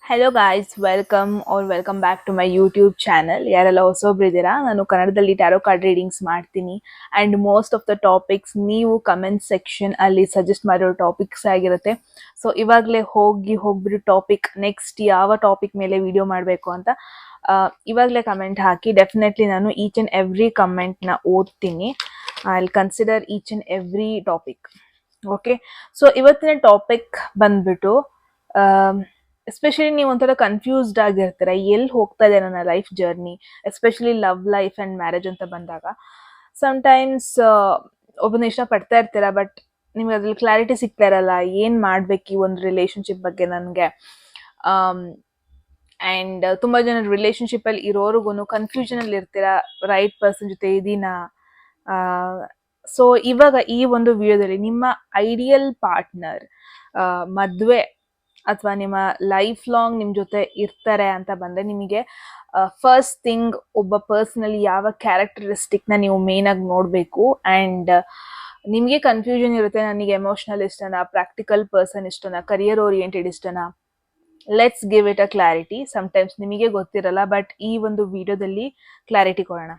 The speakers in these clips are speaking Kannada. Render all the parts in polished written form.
Hello guys, welcome back to my YouTube channel. ಯಾರೆಲ್ಲ ಹೊಸೊಬ್ರಿದ್ದೀರಾ, ನಾನು ಕನ್ನಡದಲ್ಲಿ ಟ್ಯಾರೋ ಕಾರ್ಡ್ ರೀಡಿಂಗ್ಸ್ ಮಾಡ್ತೀನಿ. And most of the topics ನೀವು ಕಮೆಂಟ್ ಸೆಕ್ಷನ್ ಅಲ್ಲಿ ಸಜೆಸ್ಟ್ ಮಾಡಿರೋ ಟಾಪಿಕ್ಸ್ ಆಗಿರುತ್ತೆ. ಸೊ ಇವಾಗಲೇ ಹೋಗ್ಬಿಟ್ಟು ಟಾಪಿಕ್ ನೆಕ್ಸ್ಟ್ ಯಾವ ಟಾಪಿಕ್ ಮೇಲೆ ವಿಡಿಯೋ ಮಾಡಬೇಕು ಅಂತ ಇವಾಗಲೇ ಕಮೆಂಟ್ ಹಾಕಿ. ಡೆಫಿನೆಟ್ಲಿ ನಾನು ಈಚ್ ಆ್ಯಂಡ್ ಎವ್ರಿ ಕಮೆಂಟ್ನ ಓದ್ತೀನಿ. I will consider each and every topic. Okay, so ಇವತ್ತಿನ ಟಾಪಿಕ್ ಬಂದ್ಬಿಟ್ಟು ಎಸ್ಪೆಷಲಿ ನೀವು ಒಂಥರ ಕನ್ಫ್ಯೂಸ್ಡ್ ಆಗಿರ್ತೀರ, ಎಲ್ಲಿ ಹೋಗ್ತಾ ಇದೆ ನನ್ನ life journey, especially love life and marriage ಅಂತ ಬಂದಾಗ. ಸಮ್ಟೈಮ್ಸ್ ಒಬ್ಬನ ಇಷ್ಟಪಡ್ತಾ ಇರ್ತೀರ, ಬಟ್ ನಿಮ್ಗೆ ಅದ್ರಲ್ಲಿ ಕ್ಲಾರಿಟಿ ಸಿಗ್ತಾ ಇರಲ್ಲ, ಏನು ಮಾಡ್ಬೇಕು ಈ ಒಂದು ರಿಲೇಶನ್ಶಿಪ್ ಬಗ್ಗೆ ನನಗೆ. ಆ್ಯಂಡ್ ತುಂಬ ಜನ ರಿಲೇಶನ್ಶಿಪ್ಪಲ್ಲಿ ಇರೋರಿಗೂ ಕನ್ಫ್ಯೂಷನಲ್ಲಿ ಇರ್ತೀರ, ರೈಟ್ ಪರ್ಸನ್ ಜೊತೆ ಇದೀನಾ. ಸೊ ಇವಾಗ ಈ ಒಂದು ವಿಡಿಯೋದಲ್ಲಿ ನಿಮ್ಮ ಐಡಿಯಲ್ ಪಾರ್ಟ್ನರ್ ಮದುವೆ ಅಥವಾ ನಿಮ್ಮ ಲೈಫ್ ಲಾಂಗ್ ನಿಮ್ಮ ಜೊತೆ ಇರ್ತಾರೆ ಅಂತ ಬಂದರೆ, ನಿಮಗೆ ಫಸ್ಟ್ ಥಿಂಗ್ ಒಬ್ಬ ಪರ್ಸನಲ್ಲಿ ಯಾವ ಕ್ಯಾರೆಕ್ಟರಿಸ್ಟಿಕ್ನ ನೀವು ಮೇಯ್ನಾಗಿ ನೋಡಬೇಕು. ಆ್ಯಂಡ್ ನಿಮಗೆ ಕನ್ಫ್ಯೂಷನ್ ಇರುತ್ತೆ, ನನಗೆ ಎಮೋಷ್ನಲ್ ಇಷ್ಟನಾ, ಪ್ರಾಕ್ಟಿಕಲ್ ಪರ್ಸನ್ ಇಷ್ಟನಾ, ಕರಿಯರ್ ಓರಿಯೆಂಟೆಡ್ ಇಷ್ಟನಾ. Let's give it a clarity. Sometimes ನಿಮಗೆ ಗೊತ್ತಿರಲ್ಲ, ಬಟ್ ಈ ಒಂದು ವಿಡಿಯೋದಲ್ಲಿ ಕ್ಲಾರಿಟಿ ಕೊಡೋಣ.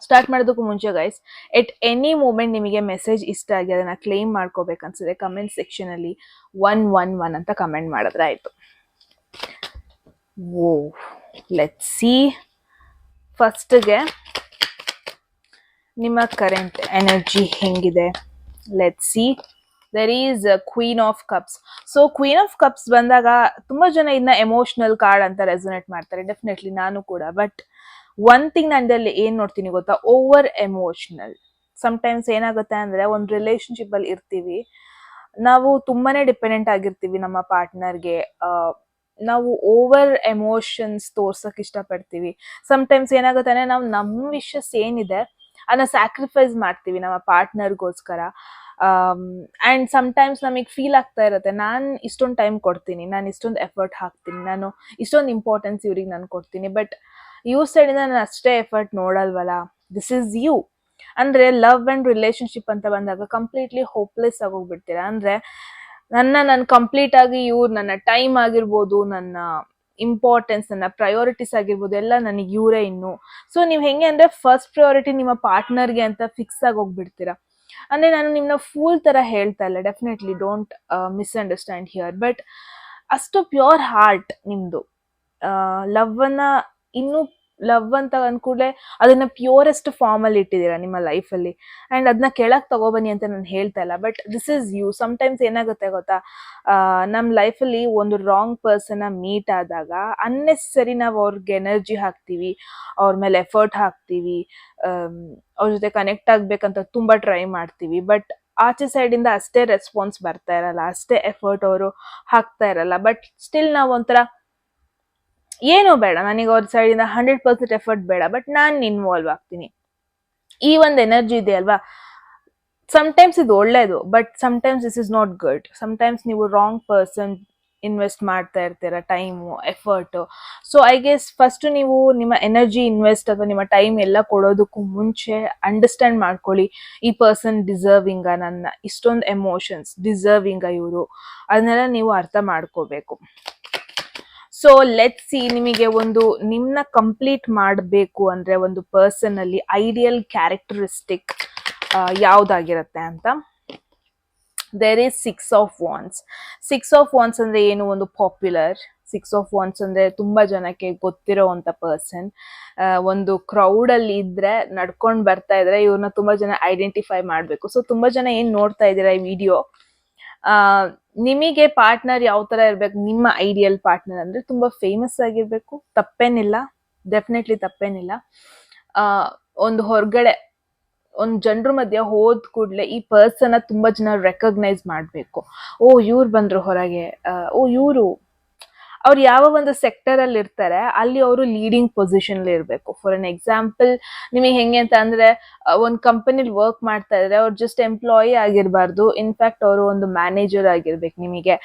ಸ್ಟಾರ್ಟ್ ಮಾಡೋದಕ್ಕೂ ಮುಂಚೆ ಗೈಸ್, ಎಟ್ ಎನಿ ಮೂಮೆಂಟ್ ನಿಮಗೆ ಮೆಸೇಜ್ ಇಷ್ಟ ಆಗಿ ಅದನ್ನು ಕ್ಲೇಮ್ ಮಾಡ್ಕೋಬೇಕನ್ಸಿದೆ, ಕಮೆಂಟ್ ಸೆಕ್ಷನಲ್ಲಿ 111 ಅಂತ ಕಮೆಂಟ್ ಮಾಡಿದ್ರೆ ಆಯಿತು. ಓ, ಲೆಟ್ಸ್ ಸಿ. ಫಸ್ಟ್ಗೆ ನಿಮ್ಮ ಕರೆಂಟ್ ಎನರ್ಜಿ ಹೆಂಗಿದೆ, let's see. There is queen of cups. So queen of cups ಬಂದಾಗ ತುಂಬ ಜನ ಇದನ್ನ ಎಮೋಷ್ನಲ್ ಕಾರ್ಡ್ ಅಂತ ರೆಸೊನೇಟ್ ಮಾಡ್ತಾರೆ, ಡೆಫಿನೆಟ್ಲಿ ನಾನು ಕೂಡ. ಬಟ್ ಒನ್ ಥಿಂಗ್ ನಾನು ಇದರಲ್ಲಿ ಏನು ನೋಡ್ತೀನಿ ಗೊತ್ತಾ, ಓವರ್ ಎಮೋಷ್ನಲ್. ಸಮ್ಟೈಮ್ಸ್ ಏನಾಗುತ್ತೆ ಅಂದರೆ, ಒಂದು ರಿಲೇಶನ್ಶಿಪ್ಪಲ್ಲಿ ಇರ್ತೀವಿ, ನಾವು ತುಂಬಾನೇ ಡಿಪೆಂಡೆಂಟ್ ಆಗಿರ್ತೀವಿ ನಮ್ಮ ಪಾರ್ಟ್ನರ್ಗೆ. ನಾವು ಓವರ್ ಎಮೋಷನ್ಸ್ ತೋರ್ಸಕ್ಕೆ ಇಷ್ಟಪಡ್ತೀವಿ. ಸಮ್ಟೈಮ್ಸ್ ಏನಾಗುತ್ತೆ ಅಂದರೆ, ನಾವು ನಮ್ಮ ವಿಷಸ್ ಏನಿದೆ ಅದನ್ನ ಸ್ಯಾಕ್ರಿಫೈಸ್ ಮಾಡ್ತೀವಿ ನಮ್ಮ ಪಾರ್ಟ್ನರ್ಗೋಸ್ಕರ. ಆ್ಯಂಡ್ ಸಮ್ಟೈಮ್ಸ್ ನಮಗೆ ಫೀಲ್ ಆಗ್ತಾ ಇರುತ್ತೆ, ನಾನು ಇಷ್ಟೊಂದು ಟೈಮ್ ಕೊಡ್ತೀನಿ, ನಾನು ಇಷ್ಟೊಂದು ಎಫರ್ಟ್ ಹಾಕ್ತೀನಿ, ನಾನು ಇಷ್ಟೊಂದು ಇಂಪಾರ್ಟೆನ್ಸ್ ಇವ್ರಿಗೆ ನಾನು ಕೊಡ್ತೀನಿ, ಬಟ್ ಇವ್ರ ಸೈಡಿಂದ ನಾನು ಅಷ್ಟೇ ಎಫರ್ಟ್ ನೋಡಲ್ವಲ್ಲ. This is you. ಅಂದರೆ ಲವ್ ಆ್ಯಂಡ್ ರಿಲೇಶನ್ಶಿಪ್ ಅಂತ ಬಂದಾಗ ಕಂಪ್ಲೀಟ್ಲಿ ಹೋಪ್ಲೆಸ್ ಆಗೋಗ್ಬಿಡ್ತೀರಾ. ಅಂದರೆ ನಾನು ಕಂಪ್ಲೀಟ್ ಆಗಿ ಇವ್ರು ನನ್ನ ಟೈಮ್ ಆಗಿರ್ಬೋದು, ನನ್ನ ಇಂಪಾರ್ಟೆನ್ಸ್, ನನ್ನ ಪ್ರಯಾರಿಟೀಸ್ ಆಗಿರ್ಬೋದು, ಎಲ್ಲ ನನಗೆ ಇವರೇ ಇನ್ನು. ಸೊ ನೀವು ಹೆಂಗೆ ಅಂದರೆ, ಫಸ್ಟ್ ಪ್ರಯಾರಿಟಿ ನಿಮ್ಮ ಪಾರ್ಟ್ನರ್ಗೆ ಅಂತ ಫಿಕ್ಸ್ ಆಗಿ ಹೋಗ್ಬಿಡ್ತೀರಾ. ಅಂದರೆ ನಾನು ನಿಮ್ಮನ್ನ ಫೂಲ್ ಥರ ಹೇಳ್ತಾ ಇಲ್ಲ, definitely don't misunderstand here. But ಅಷ್ಟು ಪ್ಯೂರ್ ಹಾರ್ಟ್ ನಿಮ್ಮದು. ಲವ್ವನ್ನು ಇನ್ನೂ ಲವ್ ಅಂತ ಅಂದ್ಕೂಡಲೇ ಅದನ್ನ ಪ್ಯೂರೆಸ್ಟ್ ಫಾರ್ಮಲ್ಲಿ ಇಟ್ಟಿದ್ದೀರಾ ನಿಮ್ಮ ಲೈಫಲ್ಲಿ. ಆ್ಯಂಡ್ ಅದನ್ನ ಕೆಳಗೆ ತಗೊಬನ್ನಿ ಅಂತ ನಾನು ಹೇಳ್ತಾ ಇಲ್ಲ, but this is you. Sometimes ಏನಾಗುತ್ತೆ ಗೊತ್ತಾ, ನಮ್ಮ ಲೈಫಲ್ಲಿ ಒಂದು ರಾಂಗ್ ಪರ್ಸನ್ನ ಮೀಟ್ ಆದಾಗ ಅನ್ನೆಸರಿ ನಾವು ಅವ್ರಿಗೆ ಎನರ್ಜಿ ಹಾಕ್ತೀವಿ, ಅವ್ರ ಮೇಲೆ ಎಫರ್ಟ್ ಹಾಕ್ತೀವಿ, ಅವ್ರ ಜೊತೆ ಕನೆಕ್ಟ್ ಆಗಬೇಕಂತ ತುಂಬ ಟ್ರೈ ಮಾಡ್ತೀವಿ. ಬಟ್ ಆಚೆ ಸೈಡಿಂದ ಅಷ್ಟೇ ರೆಸ್ಪಾನ್ಸ್ ಬರ್ತಾ ಇರಲ್ಲ, ಅಷ್ಟೇ ಎಫರ್ಟ್ ಅವರು ಹಾಕ್ತಾ ಇರಲ್ಲ. ಬಟ್ ಸ್ಟಿಲ್ ನಾವು ಒಂಥರ, ಏನೂ ಬೇಡ ನನಗೆ ಅವ್ರ ಸೈಡಿಂದ 100% ಎಫರ್ಟ್ ಬೇಡ, ಬಟ್ ನಾನು ಇನ್ವಾಲ್ವ್ ಆಗ್ತೀನಿ, ಈ ಒಂದು ಎನರ್ಜಿ ಇದೆ ಅಲ್ವಾ. ಸಮ್ಟೈಮ್ಸ್ ಇದು ಒಳ್ಳೇದು, but sometimes this is not good. Sometimes ನೀವು ರಾಂಗ್ ಪರ್ಸನ್ ಇನ್ವೆಸ್ಟ್ ಮಾಡ್ತಾ ಇರ್ತೀರ, time, effort. So I guess first ನೀವು ನಿಮ್ಮ ಎನರ್ಜಿ ಇನ್ವೆಸ್ಟ್ ಅಥವಾ ನಿಮ್ಮ ಟೈಮ್ ಎಲ್ಲ ಕೊಡೋದಕ್ಕೂ ಮುಂಚೆ ಅಂಡರ್ಸ್ಟ್ಯಾಂಡ್ ಮಾಡ್ಕೊಳ್ಳಿ, ಈ ಪರ್ಸನ್ ಡಿಸರ್ವಿಂಗ, ನನ್ನ ಇಷ್ಟೊಂದು ಎಮೋಷನ್ಸ್ ಡಿಸರ್ವಿಂಗ ಇವರು, ಅದನ್ನೆಲ್ಲ ನೀವು ಅರ್ಥ ಮಾಡ್ಕೋಬೇಕು. ಸೊ ಲೆಟ್ಸ್ ಸಿ, ನಿಮಗೆ ಒಂದು ನಿಮ್ಮನ್ನ ಕಂಪ್ಲೀಟ್ ಮಾಡಬೇಕು ಅಂದರೆ ಒಂದು ಪರ್ಸನಲ್ಲಿ ಐಡಿಯಲ್ ಕ್ಯಾರೆಕ್ಟರಿಸ್ಟಿಕ್ ಯಾವುದಾಗಿರುತ್ತೆ ಅಂತ. There is 6 of wands. 6 of wands ಅಂದರೆ ಏನು, ಒಂದು ಪಾಪ್ಯುಲರ್. 6 ಆಫ್ ವಾಂಡ್ಸ್ ಅಂದರೆ ತುಂಬ ಜನಕ್ಕೆ ಗೊತ್ತಿರೋ ಅಂಥ ಪರ್ಸನ್. ಒಂದು ಕ್ರೌಡಲ್ಲಿ ಇದ್ದರೆ, ನಡ್ಕೊಂಡು ಬರ್ತಾ ಇದ್ರೆ ಇವ್ರನ್ನ ತುಂಬ ಜನ ಐಡೆಂಟಿಫೈ ಮಾಡಬೇಕು. ಸೊ ತುಂಬ ಜನ ಏನು ನೋಡ್ತಾ ಇದ್ದೀರಾ ಈ ವಿಡಿಯೋ, ನಿಮಗೆ ಪಾರ್ಟ್ನರ್ ಯಾವ ಥರ ಇರಬೇಕು, ನಿಮ್ಮ ಐಡಿಯಲ್ ಪಾರ್ಟ್ನರ್ ಅಂದರೆ ತುಂಬ ಫೇಮಸ್ ಆಗಿರಬೇಕು, ತಪ್ಪೇನಿಲ್ಲ, ಡೆಫಿನೆಟ್ಲಿ ತಪ್ಪೇನಿಲ್ಲ. ಒಂದು ಹೊರಗಡೆ ಒಂದು ಜನರ ಮಧ್ಯೆ ಹೋದ ಕೂಡಲೇ ಈ ಪರ್ಸನ್ನ ತುಂಬ ಜನ ರೆಕಗ್ನೈಸ್ ಮಾಡಬೇಕು. ಓ ಇವ್ರು ಬಂದರು ಹೊರಗೆ, ಓ ಇವರು, ಅವ್ರು ಯಾವ ಒಂದು ಸೆಕ್ಟರಲ್ಲಿ ಇರ್ತಾರೆ ಅಲ್ಲಿ ಅವರು ಲೀಡಿಂಗ್ ಪೊಸಿಷನ್ಲಿ ಇರಬೇಕು. ಫಾರ್ ಅನ್ ಎಕ್ಸಾಂಪಲ್, ನಿಮಗೆ ಹೆಂಗೆ ಅಂತ ಅಂದರೆ, ಒಂದು ಕಂಪನಿಲಿ ವರ್ಕ್ ಮಾಡ್ತಾ ಇದ್ರೆ ಅವ್ರು ಜಸ್ಟ್ ಎಂಪ್ಲಾಯಿ ಆಗಿರಬಾರ್ದು, ಇನ್ಫ್ಯಾಕ್ಟ್ ಅವರು ಒಂದು ಮ್ಯಾನೇಜರ್ ಆಗಿರ್ಬೇಕು, ನಿಮಗೆ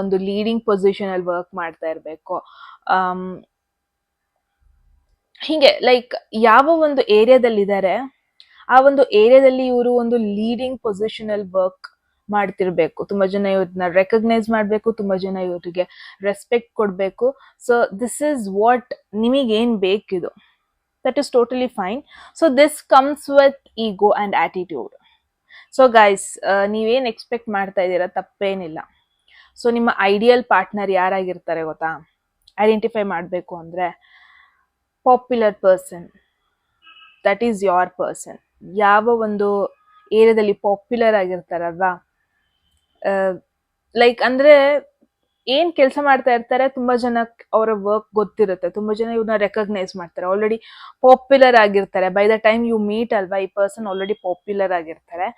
ಒಂದು ಲೀಡಿಂಗ್ ಪೊಸಿಷನಲ್ಲಿ ವರ್ಕ್ ಮಾಡ್ತಾ ಇರಬೇಕು. ಹೀಗೆ ಲೈಕ್ ಯಾವ ಒಂದು ಏರಿಯಾದಲ್ಲಿ ಇದ್ದಾರೆ ಆ ಒಂದು ಏರಿಯಾದಲ್ಲಿ ಇವರು ಒಂದು ಲೀಡಿಂಗ್ ಪೊಸಿಷನಲ್ಲಿ ವರ್ಕ್ ಮಾಡ್ತಿರ್ಬೇಕು, ತುಂಬಾ ಜನ ಇವ್ರನ್ನ ರೆಕಗ್ನೈಸ್ ಮಾಡಬೇಕು, ತುಂಬಾ ಜನ ಇವರಿಗೆ ರೆಸ್ಪೆಕ್ಟ್ ಕೊಡಬೇಕು. ಸೊ ದಿಸ್ ಇಸ್ ವಾಟ್ ನಿಮಗೆ ಏನ್ ಬೇಕಿದು, that is totally fine. So this comes with ego and attitude. So guys, ನೀವೇನ್ ಎಕ್ಸ್ಪೆಕ್ಟ್ ಮಾಡ್ತಾ ಇದ್ದೀರಾ ತಪ್ಪೇನಿಲ್ಲ. ಸೊ ನಿಮ್ಮ ಐಡಿಯಲ್ ಪಾರ್ಟ್ನರ್ ಯಾರಾಗಿರ್ತಾರೆ ಗೊತ್ತಾ? ಐಡೆಂಟಿಫೈ ಮಾಡಬೇಕು ಅಂದ್ರೆ popular person, that is your person. ಯಾವ ಒಂದು ಏರಿಯಾದಲ್ಲಿ ಪಾಪ್ಯುಲರ್ ಆಗಿರ್ತಾರಲ್ವಾ, ಲೈಕ್ ಅಂದ್ರೆ ಏನ್ ಕೆಲಸ ಮಾಡ್ತಾ ಇರ್ತಾರೆ, ತುಂಬಾ ಜನ ಅವರ ವರ್ಕ್ ಗೊತ್ತಿರುತ್ತೆ, ತುಂಬಾ ಜನ ಇವ್ರನ್ನ ರೆಕಗ್ನೈಸ್ ಮಾಡ್ತಾರೆ, ಆಲ್ರೆಡಿ ಪಾಪ್ಯುಲರ್ ಆಗಿರ್ತಾರೆ. By the time you meet ಅಲ್ವಾ, ಈ ಪರ್ಸನ್ ಆಲ್ರೆಡಿ ಪಾಪ್ಯುಲರ್ ಆಗಿರ್ತಾರೆ.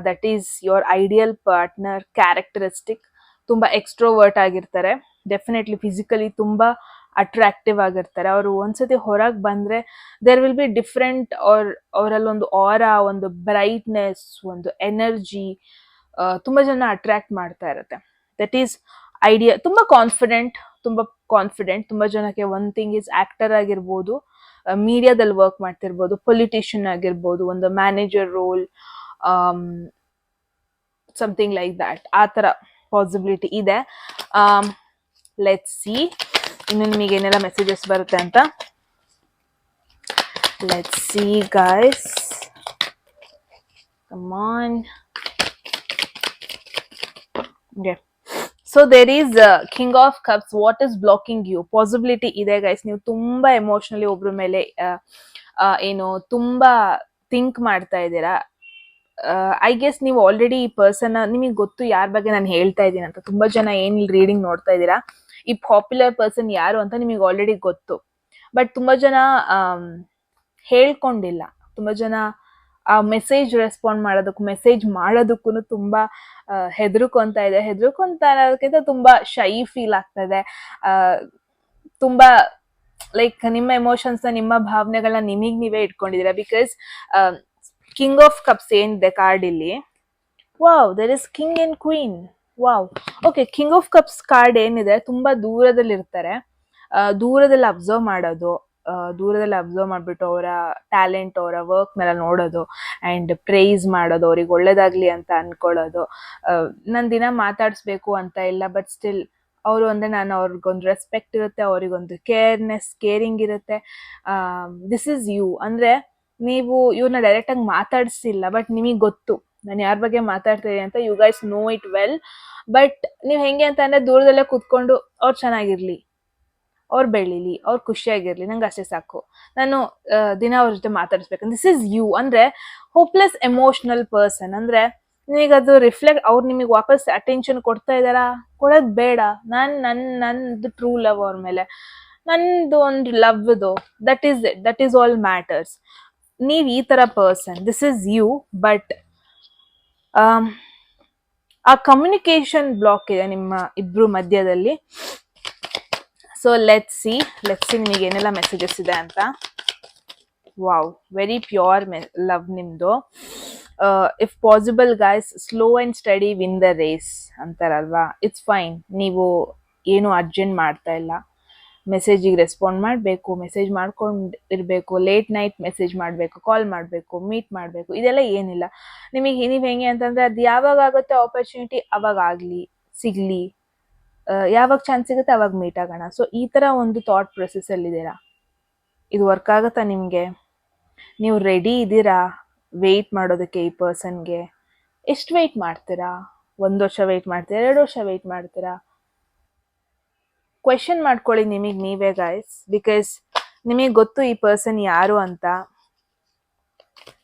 That is your ideal partner characteristic. ತುಂಬಾ ಎಕ್ಸ್ಟ್ರೋವರ್ಟ್ ಆಗಿರ್ತಾರೆ, ಡೆಫಿನೆಟ್ಲಿ ಫಿಸಿಕಲಿ ತುಂಬಾ ಅಟ್ರಾಕ್ಟಿವ್ ಆಗಿರ್ತಾರೆ. ಅವರು ಒಂದ್ಸತಿ ಹೊರಗೆ ಬಂದ್ರೆ ದೇರ್ ವಿಲ್ ಬಿ ಡಿಫ್ರೆಂಟ್, ಅವರಲ್ಲಿ ಒಂದು ಆರಾ, ಒಂದು ಬ್ರೈಟ್ನೆಸ್, ಒಂದು ಎನರ್ಜಿ ತುಂಬಾ ಜನ ಅಟ್ರಾಕ್ಟ್ ಮಾಡ್ತಾ ಇರುತ್ತೆ. That is idea. ತುಂಬಾ ಕಾನ್ಫಿಡೆಂಟ್. ತುಂಬಾ ಜನಕ್ಕೆ ಒನ್ ಥಿಂಗ್ ಈಸ್ ಆಕ್ಟರ್ ಆಗಿರ್ಬೋದು, ಮೀಡಿಯಾದಲ್ಲಿ ವರ್ಕ್ ಮಾಡ್ತಿರ್ಬೋದು, ಪೊಲಿಟಿಷಿಯನ್ ಆಗಿರ್ಬೋದು, ಒಂದು manager role, something like that, ಆ ಥರ ಪಾಸಿಬಿಲಿಟಿ ಇದೆ. ಲೆಟ್ಸ್ ಸಿ ಇನ್ನು ನಿಮಗೆ ಏನೆಲ್ಲ ಮೆಸೇಜಸ್ ಬರುತ್ತೆ ಅಂತ. Let's see guys, come on. Okay. So there is king of cups. What is blocking you? Possibility ಇದೆ ಗೈಸ್, ನೀವು ತುಂಬಾ ಎಮೋಷನಲಿ ಒಬ್ರ ಮೇಲೆ ಏನು ತುಂಬಾ ಥಿಂಕ್ ಮಾಡ್ತಾ ಇದ್ದೀರಾ. ಐ ಗೆಸ್ ನೀವು ಆಲ್ರೆಡಿ ಈ ಪರ್ಸನ್, ನಿಮಗೆ ಗೊತ್ತು ಯಾರ ಬಗ್ಗೆ ನಾನು ಹೇಳ್ತಾ ಇದ್ದೀನಿ ಅಂತ. ತುಂಬಾ ಜನ ಏನ್ ರೀಡಿಂಗ್ ನೋಡ್ತಾ ಇದ್ದೀರಾ, ಈ ಪಾಪ್ಯುಲರ್ ಪರ್ಸನ್ ಯಾರು ಅಂತ ನಿಮಗೆ ಆಲ್ರೆಡಿ ಗೊತ್ತು. ಬಟ್ ತುಂಬಾ ಜನ ಹೇಳ್ಕೊಂಡಿಲ್ಲ. ತುಂಬಾ ಜನ ಆ ಮೆಸೇಜ್ ರೆಸ್ಪಾಂಡ್ ಮಾಡೋದಕ್ಕೂ, ಮೆಸೇಜ್ ಮಾಡೋದಕ್ಕೂ ತುಂಬಾ ಹೆದರ್ಕೊಂತ ಇರೋದಕ್ಕಿಂತ ತುಂಬಾ ಶೈ ಫೀಲ್ ಆಗ್ತಾ ಇದೆ. ತುಂಬಾ ಲೈಕ್ ನಿಮ್ಮ ಎಮೋಷನ್ಸ್, ನಿಮ್ಮ ಭಾವನೆಗಳನ್ನ ನಿಮಗ್ ನೀವೇ ಇಟ್ಕೊಂಡಿದ್ದೀರಾ. ಬಿಕಾಸ್ ಕಿಂಗ್ ಆಫ್ ಕಪ್ಸ್ ಏನಿದೆ ಕಾರ್ಡ್ ಇಲ್ಲಿ, wow, there is king and queen. Wow, okay. King of cups card ಏನಿದೆ, ತುಂಬಾ ದೂರದಲ್ಲಿ ಇರ್ತಾರೆ. ದೂರದಲ್ಲಿ ಅಬ್ಸರ್ವ್ ಮಾಡೋದು, ಅಬ್ಸರ್ವ್ ಮಾಡ್ಬಿಟ್ಟು ಅವರ ಟ್ಯಾಲೆಂಟ್, ಅವರ ವರ್ಕ್ ನೆಲ್ಲ ನೋಡೋದು ಆ್ಯಂಡ್ ಪ್ರೈಸ್ ಮಾಡೋದು, ಅವ್ರಿಗೆ ಒಳ್ಳೇದಾಗ್ಲಿ ಅಂತ ಅನ್ಕೊಳ್ಳೋದು. ನಾನು ದಿನ ಮಾತಾಡಿಸ್ಬೇಕು ಅಂತ ಇಲ್ಲ, ಬಟ್ ಸ್ಟಿಲ್ ಅವರು ಅಂದರೆ ನಾನು ಅವ್ರಿಗೊಂದು ರೆಸ್ಪೆಕ್ಟ್ ಇರುತ್ತೆ, ಅವರಿಗೊಂದು ಕೇರಿಂಗ್ ಇರುತ್ತೆ. This is you. ಅಂದರೆ ನೀವು ಇವ್ರನ್ನ ಡೈರೆಕ್ಟಾಗಿ ಮಾತಾಡಿಸಿಲ್ಲ, ಬಟ್ ನಿಮಗೆ ಗೊತ್ತು ನಾನು ಯಾರ ಬಗ್ಗೆ ಮಾತಾಡ್ತಾ ಇದ್ದೀನಿ ಅಂತ. You guys know it well. But ನೀವು ಹೆಂಗೆ ಅಂತ ಅಂದರೆ ದೂರದಲ್ಲೇ ಕೂತ್ಕೊಂಡು ಅವ್ರು ಚೆನ್ನಾಗಿರ್ಲಿ, ಅವ್ರು ಬೆಳೀಲಿ, ಅವ್ರು ಖುಷಿಯಾಗಿರ್ಲಿ, ನಂಗೆ ಅಷ್ಟೇ ಸಾಕು, ನಾನು ದಿನ ಅವ್ರ ಜೊತೆ ಮಾತಾಡಿಸ್ಬೇಕು. This is you. ಅಂದರೆ ಹೋಪ್ಲೆಸ್ ಎಮೋಷನಲ್ ಪರ್ಸನ್. ಅಂದರೆ ನಿಮಗದು ರಿಫ್ಲೆಕ್ಟ್, ಅವ್ರು ನಿಮಗೆ ವಾಪಸ್ ಅಟೆನ್ಷನ್ ಕೊಡ್ತಾ ಇದ್ದಾರಾ, ಕೊಡೋದು ಬೇಡ. ನಂದು ಟ್ರೂ ಲವ್ ಅವ್ರ ಮೇಲೆ, ನಂದು ಒಂದು ಲವ್ದು, ದಟ್ ಈಸ್ ಆಲ್ ಮ್ಯಾಟರ್ಸ್. ನೀವು ಈ ಥರ person, this is you. But ಆ ಕಮ್ಯುನಿಕೇಶನ್ ಬ್ಲಾಕ್ ಇದೆ ನಿಮ್ಮ ಇಬ್ರು ಮಧ್ಯದಲ್ಲಿ. ಸೊ ಲೆಟ್ಸ್ ಸಿ ನಿಮಗೆ ಏನೆಲ್ಲ ಮೆಸೇಜಸ್ ಇದೆ ಅಂತ. ವಾವ್, ವೆರಿ ಪ್ಯೂರ್ ಲವ್ ನಿಮ್ದು. If possible guys, slow and steady win the race ಅಂತಾರಲ್ವಾ, ಇಟ್ಸ್ ಫೈನ್. ನೀವು ಏನು ಅರ್ಜೆಂಟ್ ಮಾಡ್ತಾ ಇಲ್ಲ. ಮೆಸೇಜಿಗೆ ರೆಸ್ಪಾಂಡ್ ಮಾಡಬೇಕು, ಮೆಸೇಜ್ ಮಾಡ್ಕೊಂಡು ಇರಬೇಕು, ಲೇಟ್ ನೈಟ್ ಮೆಸೇಜ್ ಮಾಡಬೇಕು, ಕಾಲ್ ಮಾಡಬೇಕು, ಮೀಟ್ ಮಾಡಬೇಕು, ಇದೆಲ್ಲ ಏನಿಲ್ಲ. ನೀವು ಹೆಂಗೆ ಅಂತಂದರೆ, ಅದು ಯಾವಾಗ ಆಗುತ್ತೆ ಆಪರ್ಚುನಿಟಿ ಅವಾಗ ಆಗಲಿ, ಸಿಗಲಿ, ಯಾವಾಗ ಚಾನ್ಸ್ ಸಿಗುತ್ತೆ ಅವಾಗ ಮೀಟ್ ಆಗೋಣ. ಸೊ ಈ ಥರ ಒಂದು ಥಾಟ್ ಪ್ರೊಸೆಸ್ಸಲ್ಲಿದ್ದೀರಾ. ಇದು ವರ್ಕ್ ಆಗುತ್ತಾ ನಿಮಗೆ? ನೀವು ರೆಡಿ ಇದ್ದೀರಾ ವೆಯ್ಟ್ ಮಾಡೋದಕ್ಕೆ ಈ ಪರ್ಸನ್ಗೆ? ಎಷ್ಟು ವೆಯ್ಟ್ ಮಾಡ್ತೀರಾ? 1 ವರ್ಷ ವೆಯ್ಟ್ ಮಾಡ್ತೀರಾ? 2 ವರ್ಷ ವೆಯ್ಟ್ ಮಾಡ್ತೀರಾ? ಕ್ವೆಶನ್ ಮಾಡ್ಕೊಳ್ಳಿ ನಿಮಗೆ ನೀವೇ ಗೈಸ್. ಬಿಕಾಸ್ ನಿಮಗೆ ಗೊತ್ತು ಈ ಪರ್ಸನ್ ಯಾರು ಅಂತ.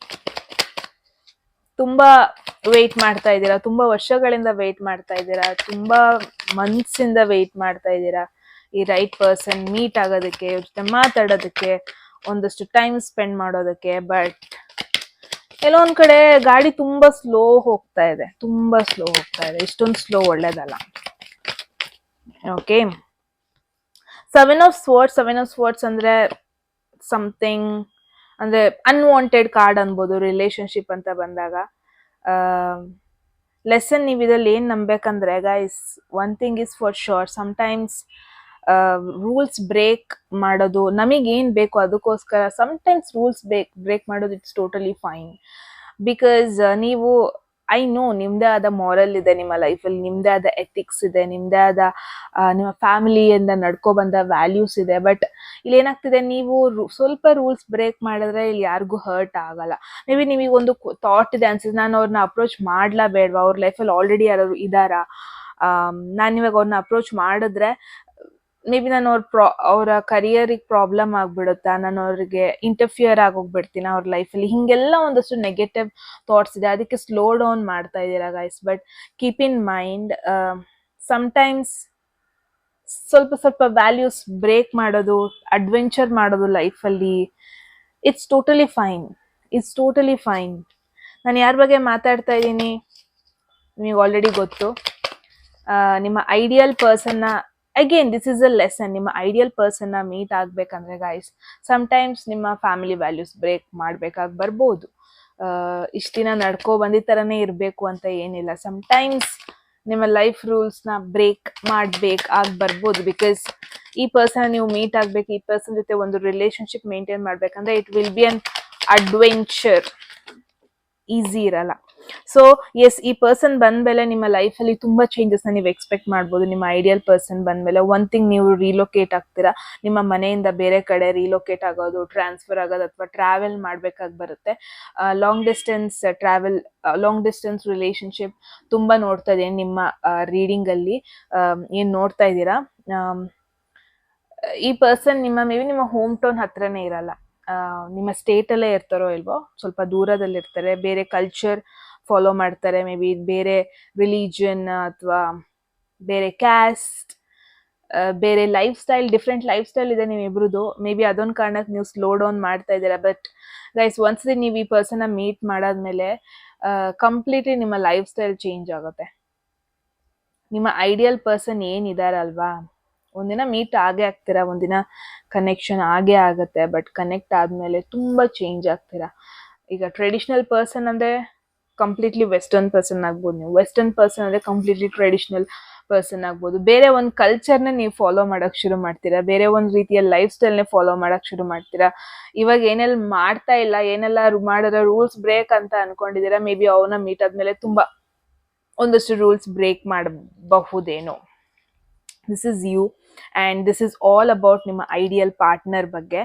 ತುಂಬಾ ವೆಯ್ಟ್ ಮಾಡ್ತಾ ಇದ್ದೀರಾ, ತುಂಬಾ ವರ್ಷಗಳಿಂದ ವೆಯ್ಟ್ ಮಾಡ್ತಾ ಇದ್ದೀರಾ, ತುಂಬಾ ಮಂತ್ಸಿಂದ ವೆಯ್ಟ್ ಮಾಡ್ತಾ ಇದ್ದೀರಾ ಈ ರೈಟ್ ಪರ್ಸನ್ ಮೀಟ್ ಆಗೋದಕ್ಕೆ, ಇವ್ರ ಜೊತೆ ಮಾತಾಡೋದಕ್ಕೆ, ಒಂದಷ್ಟು ಟೈಮ್ ಸ್ಪೆಂಡ್ ಮಾಡೋದಕ್ಕೆ. ಬಟ್ ಕೆಲವೊಂದ್ ಕಡೆ ಗಾಡಿ ತುಂಬಾ ಸ್ಲೋ ಹೋಗ್ತಾ ಇದೆ. ಇಷ್ಟೊಂದು ಸ್ಲೋ ಒಳ್ಳೇದಲ್ಲ. ಓಕೆ, ಸೆವೆನ್ ಆಫ್ ಸ್ವರ್ಡ್ಸ್ ಅಂದ್ರೆ ಸಮಥಿಂಗ್, ಅಂದ್ರೆ ಅನ್ವಾಂಟೆಡ್ ಕಾರ್ಡ್ ಅನ್ಬೋದು ರಿಲೇಶನ್ಶಿಪ್ ಅಂತ ಬಂದಾಗ. ಲೆಸನ್ ನೀವು ಇದ್ರಲ್ಲಿ ಏನ್ ನಂಬೇಕಂದ್ರೆ guys, one thing is for sure, sometimes rules break ಮಾಡೋದು ನಮಗೆ ಏನ್ ಬೇಕು ಅದಕ್ಕೋಸ್ಕರ. ಸಮಟೈಮ್ಸ್ ರೂಲ್ಸ್ ಬ್ರೇಕ್ ಮಾಡೋದು ಇಟ್ಸ್ ಟೋಟಲಿ ಫೈನ್. ಬಿಕಾಸ್ ನೀವು ಐ ನೋ ನಿಮ್ಮದೇ ಆದ ಮಾರಲ್ ಇದೆ ನಿಮ್ಮ ಲೈಫಲ್ಲಿ, ನಿಮ್ಮದೇ ಆದ ಎಥಿಕ್ಸ್ ಇದೆ, ನಿಮ್ಮದೇ ಆದ ನಿಮ್ಮ ಫ್ಯಾಮಿಲಿಯಿಂದ ನಡ್ಕೊ ಬಂದ ವ್ಯಾಲ್ಯೂಸ್ ಇದೆ. ಬಟ್ ಇಲ್ಲಿ ಏನಾಗ್ತಿದೆ, ನೀವು ಸ್ವಲ್ಪ ರೂಲ್ಸ್ ಬ್ರೇಕ್ ಮಾಡಿದ್ರೆ ಇಲ್ಲಿ ಯಾರಿಗೂ ಹರ್ಟ್ ಆಗಲ್ಲ. ಮೇ ಬಿ ನಿಮಗೆ ಒಂದು ಥಾಟ್ ಇದೆ ಅನ್ಸುತ್ತೆ, ನಾನು ಅವ್ರನ್ನ ಅಪ್ರೋಚ್ ಮಾಡ್ಲಾ ಬೇಡವಾ, ಅವ್ರ ಲೈಫಲ್ಲಿ ಆಲ್ರೆಡಿ ಯಾರು ಇದ್ದಾರಾ, ನಾನು ಇವಾಗ ಅವ್ರನ್ನ ಅಪ್ರೋಚ್ ಮಾಡಿದ್ರೆ ಮೇ ಬಿ ನಾನು ಅವರ ಕರಿಯರಿಗೆ ಪ್ರಾಬ್ಲಮ್ ಆಗ್ಬಿಡುತ್ತಾ, ನಾನು ಅವ್ರಿಗೆ ಇಂಟರ್ಫಿಯರ್ ಆಗೋಗ್ಬಿಡ್ತೀನಿ ಅವ್ರ ಲೈಫಲ್ಲಿ, ಹಿಂಗೆಲ್ಲ ಒಂದಷ್ಟು ನೆಗೆಟಿವ್ ಥಾಟ್ಸ್ ಇದೆ. ಅದಕ್ಕೆ ಸ್ಲೋ ಡೌನ್ ಮಾಡ್ತಾ ಇದ್ದೀರಾ guys. But keep in mind, sometimes ಸ್ವಲ್ಪ ಸ್ವಲ್ಪ ವ್ಯಾಲ್ಯೂಸ್ ಬ್ರೇಕ್ ಮಾಡೋದು, ಅಡ್ವೆಂಚರ್ ಮಾಡೋದು ಲೈಫಲ್ಲಿ, it's totally fine. It's totally fine. ನಾನು ಯಾರ ಬಗ್ಗೆ ಮಾತಾಡ್ತಾ ಇದ್ದೀನಿ ನಿಮಗೆ ಆಲ್ರೆಡಿ ಗೊತ್ತು. ನಿಮ್ಮ ಐಡಿಯಲ್ ಪರ್ಸನ್ನ, again this is a lesson, ನಿಮ್ಮ ಐಡಿಯಲ್ ಪರ್ಸನ್ನ ಮೀಟ್ ಆಗಬೇಕಂದ್ರೆ ಗೈಸ್, ಸಮ್ಟೈಮ್ಸ್ ನಿಮ್ಮ ಫ್ಯಾಮಿಲಿ ವ್ಯಾಲ್ಯೂಸ್ ಬ್ರೇಕ್ ಮಾಡಬೇಕಾಗಿ ಬರ್ಬೋದು. ಇಷ್ಟು ದಿನ ನಡ್ಕೊ ಬಂದಿದ್ದ ಥರನೇ ಇರಬೇಕು ಅಂತ ಏನಿಲ್ಲ. ಸಮ್ಟೈಮ್ಸ್ ನಿಮ್ಮ ಲೈಫ್ ರೂಲ್ಸ್ನ ಬ್ರೇಕ್ ಆಗಿ ಬರ್ಬೋದು. ಬಿಕಾಸ್ ಈ ಪರ್ಸನ್ ನೀವು ಮೀಟ್ ಆಗಬೇಕು, ಈ ಪರ್ಸನ್ ಜೊತೆ ಒಂದು ರಿಲೇಶನ್ಶಿಪ್ ಮೇಂಟೈನ್ ಮಾಡಬೇಕಂದ್ರೆ it will be an adventure, easy ಇರಲ್ಲ. ಸೊ ಎಸ್, ಈ ಪರ್ಸನ್ ಬಂದ್ಮೇಲೆ ನಿಮ್ಮ ಲೈಫಲ್ಲಿ ತುಂಬಾ ಚೇಂಜಸ್ನ ನೀವು ಎಕ್ಸ್ಪೆಕ್ಟ್ ಮಾಡ್ಬೋದು. ನಿಮ್ಮ ಐಡಿಯಲ್ ಪರ್ಸನ್ ಬಂದ್ಮೇಲೆ ಒನ್ ಥಿಂಗ್, ನೀವು ರಿಲೊಕೇಟ್ ಆಗ್ತೀರಾ, ನಿಮ್ಮ ಮನೆಯಿಂದ ಬೇರೆ ಕಡೆ ರಿಲೊಕೇಟ್ ಆಗೋದು, ಟ್ರಾನ್ಸ್ಫರ್ ಆಗೋದು, ಅಥವಾ ಟ್ರಾವೆಲ್ ಮಾಡ್ಬೇಕಾಗಿ ಬರುತ್ತೆ. ಲಾಂಗ್ ಡಿಸ್ಟೆನ್ಸ್ ರಿಲೇಶನ್ಶಿಪ್ ತುಂಬಾ ನೋಡ್ತಾ ಇದ್ದೀನಿ ನಿಮ್ಮ ರೀಡಿಂಗ್ ಅಲ್ಲಿ. ಏನ್ ನೋಡ್ತಾ ಇದ್ದೀರಾ, ಈ ಪರ್ಸನ್ ಮೇ ಬಿ ನಿಮ್ಮ ಹೋಮ್ ಟೌನ್ ಹತ್ರನೇ ಇರಲ್ಲ, ನಿಮ್ಮ ಸ್ಟೇಟಲ್ಲೇ ಇರ್ತಾರೋ ಇಲ್ವೋ, ಸ್ವಲ್ಪ ದೂರದಲ್ಲಿ ಇರ್ತಾರೆ, ಬೇರೆ ಕಲ್ಚರ್ ಫಾಲೋ ಮಾಡ್ತಾರೆ, ಮೇ ಬಿ ಬೇರೆ ರಿಲಿಜನ್ ಅಥವಾ ಬೇರೆ ಕ್ಯಾಸ್ಟ್, ಬೇರೆ life style, different life style ಇದೆ ನಿಮ್ಮಿಬ್ರದ್ದು. ಮೇ ಬಿ ಅದೊಂದು ಕಾರಣಕ್ಕೆ ನೀವು ಸ್ಲೋ ಡೌನ್ ಮಾಡ್ತಾ ಇದ್ದೀರಾ. ಬಟ್ ಗೈಸ್, ಒಂದ್ಸತಿ ನೀವು ಈ ಪರ್ಸನ್ನ ಮೀಟ್ ಮಾಡಾದ್ಮೇಲೆ ಕಂಪ್ಲೀಟ್ಲಿ ನಿಮ್ಮ ಲೈಫ್ ಸ್ಟೈಲ್ ಚೇಂಜ್ ಆಗುತ್ತೆ. ನಿಮ್ಮ ಐಡಿಯಲ್ ಪರ್ಸನ್ ಏನಿದಾರಲ್ವಾ, ಒಂದಿನ ಮೀಟ್ ಆಗೇ ಆಗ್ತೀರಾ, ಒಂದಿನ ಕನೆಕ್ಷನ್ ಆಗೇ ಆಗುತ್ತೆ. ಬಟ್ ಕನೆಕ್ಟ್ ಆದಮೇಲೆ ತುಂಬ ಚೇಂಜ್ ಆಗ್ತೀರಾ. ಈಗ ಟ್ರೆಡಿಷ್ನಲ್ ಪರ್ಸನ್ ಅಂದರೆ ಕಂಪ್ಲೀಟ್ಲಿ ವೆಸ್ಟರ್ನ್ ಪರ್ಸನ್ ಆಗ್ಬೋದು, ನೀವು ವೆಸ್ಟರ್ನ್ ಪರ್ಸನ್ ಅಂದರೆ ಕಂಪ್ಲೀಟ್ಲಿ ಟ್ರೆಡಿಷ್ನಲ್ ಪರ್ಸನ್ ಆಗ್ಬೋದು. ಬೇರೆ ಒಂದು ಕಲ್ಚರ್ನ ನೀವು ಫಾಲೋ ಮಾಡೋಕ್ಕೆ ಶುರು ಮಾಡ್ತೀರಾ, ಬೇರೆ ಒಂದು ರೀತಿಯ ಲೈಫ್ ಸ್ಟೈಲ್ನೇ ಫಾಲೋ ಮಾಡೋಕ್ಕೆ ಶುರು ಮಾಡ್ತೀರಾ. ಇವಾಗ ಏನೆಲ್ಲ ಮಾಡ್ತಾ ಇಲ್ಲ, ಏನೆಲ್ಲ ಮಾಡಿದ್ರೆ ರೂಲ್ಸ್ ಬ್ರೇಕ್ ಅಂತ ಅನ್ಕೊಂಡಿದ್ದೀರಾ, ಮೇ ಬಿ ಅವನ್ನ ಮೀಟ್ ಆದಮೇಲೆ ತುಂಬ ಒಂದಷ್ಟು ರೂಲ್ಸ್ ಬ್ರೇಕ್ ಮಾಡಬಹುದೇನೋ. This is you and this is all about ನಿಮ್ಮ ಐಡಿಯಲ್ ಪಾರ್ಟ್ನರ್ ಬಗ್ಗೆ.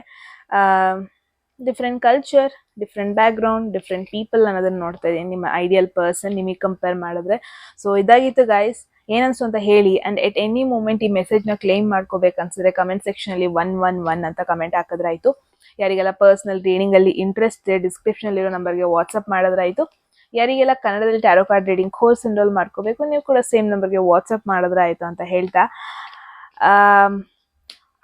Different culture, different background, different people ಅನ್ನೋದನ್ನು ನೋಡ್ತಾ ಇದ್ದೀನಿ ನಿಮ್ಮ ಐಡಿಯಲ್ ಪರ್ಸನ್ ನಿಮಗೆ ಕಂಪೇರ್ ಮಾಡಿದ್ರೆ. ಸೊ ಇದಾಗಿತ್ತು ಗೈಸ್, ಏನನ್ಸು ಅಂತ ಹೇಳಿ. ಆ್ಯಂಡ್ ಎಟ್ ಎನಿ ಮೂಮೆಂಟ್ ಈ ಮೆಸೇಜ್ನ ಕ್ಲೈಮ್ ಮಾಡ್ಕೋಬೇಕನ್ಸಿದ್ರೆ ಕಮೆಂಟ್ ಸೆಕ್ಷನಲ್ಲಿ 111 ಅಂತ ಕಮೆಂಟ್ ಹಾಕಿದ್ರಾಯ್ತು. ಯಾರಿಗೆಲ್ಲ ಪರ್ಸನಲ್ ರೀಡಿಂಗಲ್ಲಿ ಇಂಟ್ರೆಸ್ಟ್ ಇದೆ, ಡಿಸ್ಕ್ರಿಪ್ಷನಲ್ಲಿರೋ ನಂಬರ್ಗೆ ವಾಟ್ಸಪ್ ಮಾಡಿದ್ರಾಯ್ತು. ಯಾರಿಗೆಲ್ಲ ಕನ್ನಡದಲ್ಲಿ tarot card reading course enrol ಮಾಡ್ಕೋಬೇಕು, ನೀವು ಕೂಡ ಸೇಮ್ ನಂಬರ್ಗೆ ವಾಟ್ಸಪ್ ಮಾಡಿದ್ರಾಯ್ತು ಅಂತ ಹೇಳ್ತಾ,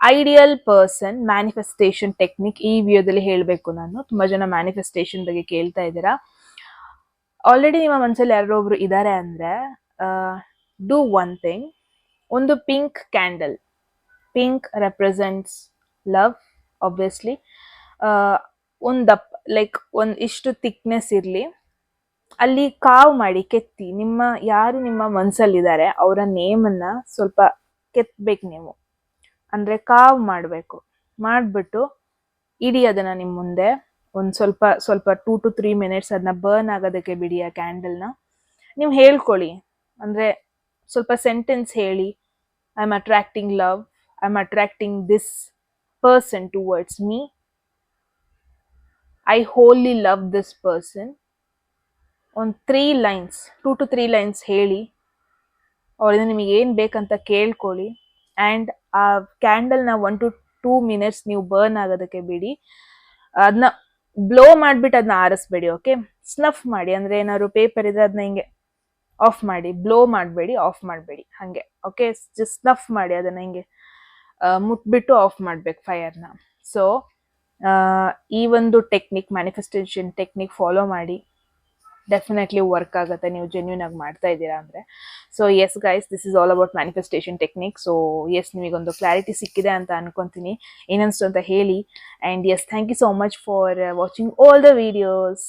ಐಡಿಯಲ್ ಪರ್ಸನ್ ಮ್ಯಾನಿಫೆಸ್ಟೇಷನ್ ಟೆಕ್ನಿಕ್ ಈ ವಿಡಿಯೋದಲ್ಲಿ ಹೇಳಬೇಕು. ನಾನು ತುಂಬಾ ಜನ ಮ್ಯಾನಿಫೆಸ್ಟೇಷನ್ ಬಗ್ಗೆ ಕೇಳ್ತಾ ಇದ್ದೀರಾ. ಆಲ್ರೆಡಿ ನಿಮ್ಮ ಮನಸ್ಸಲ್ಲಿ ಯಾರೊಬ್ರು ಇದ್ದಾರೆ ಅಂದರೆ ಡೂ ಒನ್ ಥಿಂಗ್. ಒಂದು pink candle, pink represents love obviously. ಒಂದು ಲೈಕ್ ಒಂದು ಇಷ್ಟು ಥಿಕ್ನೆಸ್ ಇರಲಿ, ಅಲ್ಲಿ ಕಾವು ಮಾಡಿ ಕೆತ್ತಿ, ಯಾರು ನಿಮ್ಮ ಮನಸ್ಸಲ್ಲಿದ್ದಾರೆ ಅವರ ನೇಮನ್ನು ಸ್ವಲ್ಪ ಕೆತ್ತಬೇಕು ನೀವು. ಅಂದರೆ ಕಾವು ಮಾಡಬೇಕು, ಮಾಡಿಬಿಟ್ಟು ಇಡಿ ಅದನ್ನು ನಿಮ್ಮ ಮುಂದೆ ಒಂದು ಸ್ವಲ್ಪ 2 to 3 minutes ಅದನ್ನ ಬರ್ನ್ ಆಗೋದಕ್ಕೆ ಬಿಡಿ ಆ ಕ್ಯಾಂಡಲ್ನ. ನೀವು ಹೇಳ್ಕೊಳ್ಳಿ, ಅಂದರೆ ಸ್ವಲ್ಪ ಸೆಂಟೆನ್ಸ್ ಹೇಳಿ, I am attracting love, I am attracting this person towards me, I wholly love this person. ಒಂದು 3 lines, 2 to 3 lines ಹೇಳಿ, ಅವರಿಂದ ನಿಮಗೆ ಏನು ಬೇಕಂತ ಕೇಳ್ಕೊಳ್ಳಿ. ಆ್ಯಂಡ್ ಆ ಕ್ಯಾಂಡಲ್ನ 1 to 2 minutes ನೀವು ಬರ್ನ್ ಆಗೋದಕ್ಕೆ ಬಿಡಿ. ಅದನ್ನ ಬ್ಲೋ ಮಾಡಿಬಿಟ್ಟು ಅದನ್ನ ಆರಿಸ್ಬೇಡಿ, ಓಕೆ. ಸ್ನಫ್ ಮಾಡಿ, ಅಂದರೆ ಏನಾದ್ರು ಪೇಪರ್ ಇದ್ರೆ ಅದನ್ನ ಹಿಂಗೆ ಆಫ್ ಮಾಡಿ, ಬ್ಲೋ ಮಾಡಬೇಡಿ, ಆಫ್ ಮಾಡಬೇಡಿ, ಹಾಗೆ, ಓಕೆ. ಜಸ್ಟ್ ಸ್ನಫ್ ಮಾಡಿ, ಅದನ್ನು ಹಿಂಗೆ ಮುಟ್ಬಿಟ್ಟು ಆಫ್ ಮಾಡಬೇಕು ಫೈರ್ನ. ಸೊ ಈ ಒಂದು ಟೆಕ್ನಿಕ್, ಮ್ಯಾನಿಫೆಸ್ಟೇಷನ್ ಟೆಕ್ನಿಕ್ ಫಾಲೋ ಮಾಡಿ, ಡೆಫಿನೆಟ್ಲಿ ವರ್ಕ್ ಆಗುತ್ತೆ ನೀವು ಜೆನ್ಯೂನ್ ಆಗಿ ಮಾಡ್ತಾ ಇದ್ದೀರಾ ಅಂದರೆ. So yes guys, this is all about manifestation technique. So yes, ನಿಮಗೊಂದು ಕ್ಲಾರಿಟಿ ಸಿಕ್ಕಿದೆ ಅಂತ ಅನ್ಕೊತೀನಿ. ಏನನ್ನಿಸ್ತು ಅಂತ ಹೇಳಿ. And yes, thank you so much for watching all the videos.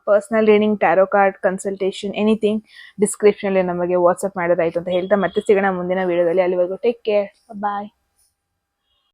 Personal reading, tarot card consultation, anything ಡಿಸ್ಕ್ರಿಪ್ಷನಲ್ಲಿ ನಮಗೆ ವಾಟ್ಸಪ್ ಮಾಡೋದಾಯ್ತು ಅಂತ ಹೇಳ್ತಾ ಮತ್ತೆ ಸಿಗೋಣ ಮುಂದಿನ ವಿಡಿಯೋದಲ್ಲಿ. ಅಲ್ಲಿವರೆಗೂ ಟೇಕ್ ಕೇರ್, ಬಾಯ್.